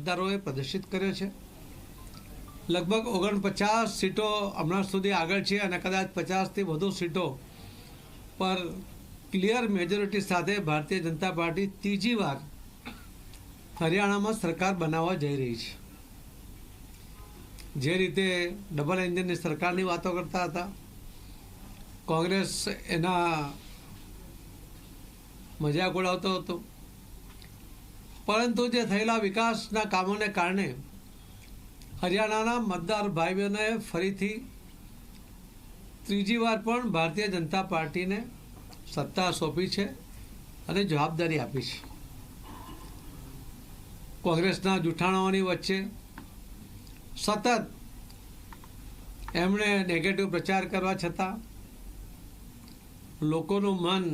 મતદારોએ પ્રદર્શિત કર્યો છે। લગભગ 49 સીટો હમણાં સુધી આગળ છે અને કદાચ 50થી વધુ સીટો પર ક્લિયર મેજોરિટી સાથે ભારતીય જનતા પાર્ટી ત્રીજી વાર હરિયાણામાં સરકાર બનાવવા જઈ રહી છે। જે રીતે ડબલ એન્જિનની સરકારની વાતો કરતા હતા, કોંગ્રેસ એના મજાક ઉડાવતો હતો, પરંતુ જે થયેલા વિકાસના કામોને કારણે હરિયાણાના મતદાર ભાઈ બહેનોએ ફરીથી ત્રીજી વાર પણ ભારતીય જનતા પાર્ટીને સત્તા સોંપી છે અને જવાબદારી આપી છે। કોંગ્રેસના જૂઠાણાઓની વચ્ચે સતત એમણે નેગેટિવ પ્રચાર કરવા છતાં લોકોનું મન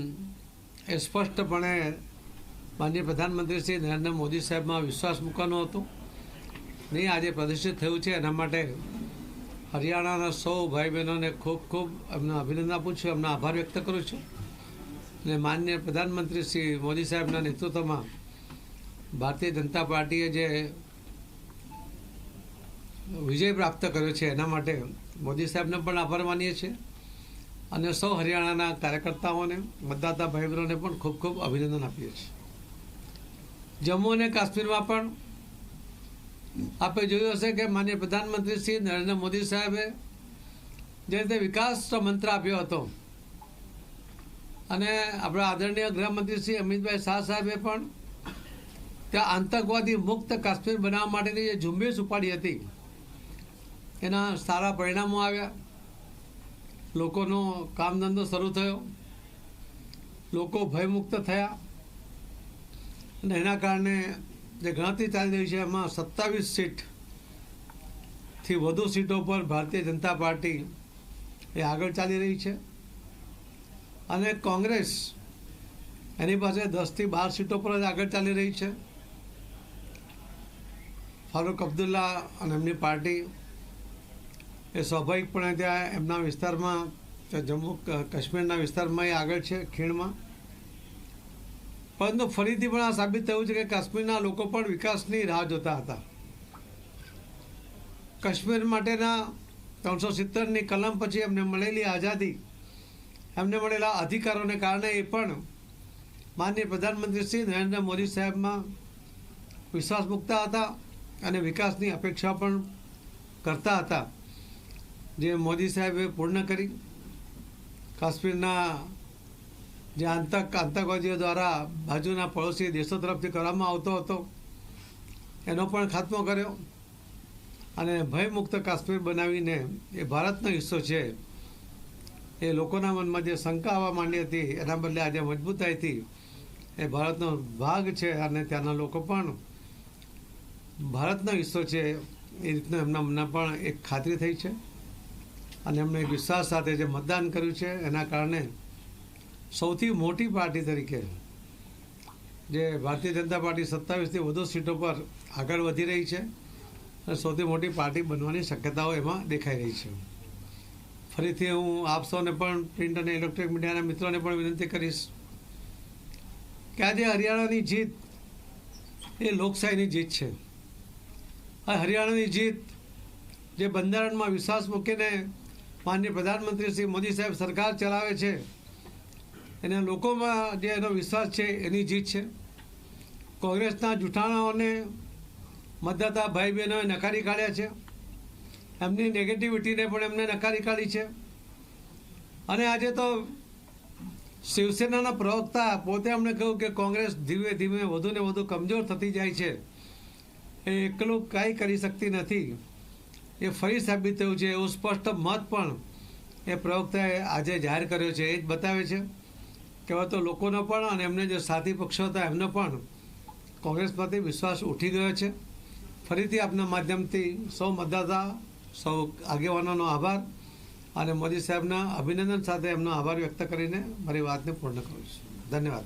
એ સ્પષ્ટપણે માનનીય પ્રધાનમંત્રી શ્રી નરેન્દ્ર મોદી સાહેબમાં વિશ્વાસ મૂકવાનો હતો। નહીં, આજે પ્રદર્શિત થયું છે। એના માટે હરિયાણાના સૌ ભાઈ બહેનોને ખૂબ ખૂબ એમનો અભિનંદન આપું છું, એમનો આભાર વ્યક્ત કરું છું। અને માનનીય પ્રધાનમંત્રી શ્રી મોદી સાહેબના નેતૃત્વમાં ભારતીય જનતા પાર્ટીએ જે વિજય પ્રાપ્ત કર્યો છે એના માટે મોદી સાહેબને પણ આભાર માનીએ છીએ અને સૌ હરિયાણાના કાર્યકર્તાઓને, મતદાતા ભાઈ બહેનોને પણ ખૂબ ખૂબ અભિનંદન આપીએ છીએ। જમ્મુ અને કાશ્મીરમાં પણ આપણે જોયું હશે કે માનનીય પ્રધાનમંત્રી શ્રી નરેન્દ્ર મોદી સાહેબે જે રીતે વિકાસનો મંત્ર આપ્યો હતો અને આપણા આદરણીય ગૃહમંત્રી શ્રી અમિતભાઈ શાહ સાહેબે પણ ત્યાં આતંકવાદી મુક્ત કાશ્મીર બનાવવા માટેની જે ઝુંબેશ ઉપાડી હતી એના સારા પરિણામો આવ્યા। લોકોનો કામ ધંધો શરૂ થયો, લોકો ભયમુક્ત થયા અને એના કારણે જે ગણતરી ચાલી રહી છે એમાં 27 સીટથી વધુ સીટો પર ભારતીય જનતા પાર્ટી એ આગળ ચાલી રહી છે અને કોંગ્રેસ એની પાસે 10થી 12 સીટો પર જ આગળ ચાલી રહી છે। ફારૂક અબ્દુલ્લા અને એમની પાર્ટી એ સ્વાભાવિકપણે ત્યાં એમના વિસ્તારમાં, જમ્મુ કાશ્મીરના વિસ્તારમાં એ આગળ છે, ખીણમાં। પરંતુ ફરીથી પણ આ સાબિત થયું છે કે કાશ્મીરના લોકો પણ વિકાસની રાહ જોતા હતા। કાશ્મીર માટેના 370ની કલમ પછી એમને મળેલી આઝાદી, એમને મળેલા અધિકારોને કારણે એ પણ માનનીય પ્રધાનમંત્રી શ્રી નરેન્દ્ર મોદી સાહેબમાં વિશ્વાસ મૂકતા હતા અને વિકાસની અપેક્ષા પણ કરતા હતા, જે મોદી સાહેબે પૂર્ણ કરી। કાશ્મીરના જે આતંકવાદીઓ દ્વારા બાજુના પડોશી દેશો તરફથી કરવામાં આવતો હતો એનો પણ ખાત્મો કર્યો અને ભયમુક્ત કાશ્મીર બનાવીને એ ભારતનો હિસ્સો છે એ લોકોના મનમાં જે શંકા આવવા માંડી હતી એના બદલે આજે મજબૂતાઈથી એ ભારતનો ભાગ છે અને ત્યાંના લોકો પણ ભારતનો હિસ્સો છે એ રીતનું એમના મનમાં પણ એક ખાતરી થઈ છે અને એમણે એક વિશ્વાસ સાથે જે મતદાન કર્યું છે એના કારણે સૌથી મોટી પાર્ટી તરીકે જે ભારતીય જનતા પાર્ટી 27થી વધુ સીટો પર આગળ વધી રહી છે અને સૌથી મોટી પાર્ટી બનવાની શક્યતાઓ એમાં દેખાઈ રહી છે। ફરીથી હું આપ સૌને પણ, પ્રિન્ટ અને ઇલેક્ટ્રોનિક મીડિયાના મિત્રોને પણ વિનંતી કરીશ કે આજે હરિયાણાની જીત એ લોકશાહીની જીત છે। આ હરિયાણાની જીત જે બંધારણમાં વિશ્વાસ મૂકીને માનનીય પ્રધાનમંત્રી શ્રી મોદી સાહેબ સરકાર ચલાવે છે એને લોકોમાં જે એનો વિશ્વાસ છે એની જીત છે। કોંગ્રેસના જૂઠાણાઓને મતદાતા ભાઈ બહેનોએ નકારી કાઢ્યા છે, એમની નેગેટિવિટીને પણ એમને નકારી કાઢી છે અને આજે તો શિવસેનાના પ્રવક્તા પોતે અમને કહ્યું કે કોંગ્રેસ ધીમે ધીમે વધુને વધુ કમજોર થતી જાય છે, એ એકલું કાંઈ કરી શકતી નથી, એ ફરી સાબિત થયું છે એવું સ્પષ્ટ મત પણ એ પ્રવક્તાએ આજે જાહેર કર્યો છે। એ જ બતાવે છે કે હવે તો લોકોનો પણ અને એમને જે સાથી પક્ષો હતા એમનો પણ કોંગ્રેસ પ્રત્યે વિશ્વાસ ઉઠી ગયો છે। ફરીથી આપના માધ્યમથી સૌ મતદાતા, સૌ આગેવાનોનો આભાર અને મોદી સાહેબના અભિનંદન સાથે એમનો આભાર વ્યક્ત કરીને મારી વાતને પૂર્ણ કરું છું। ધન્યવાદ।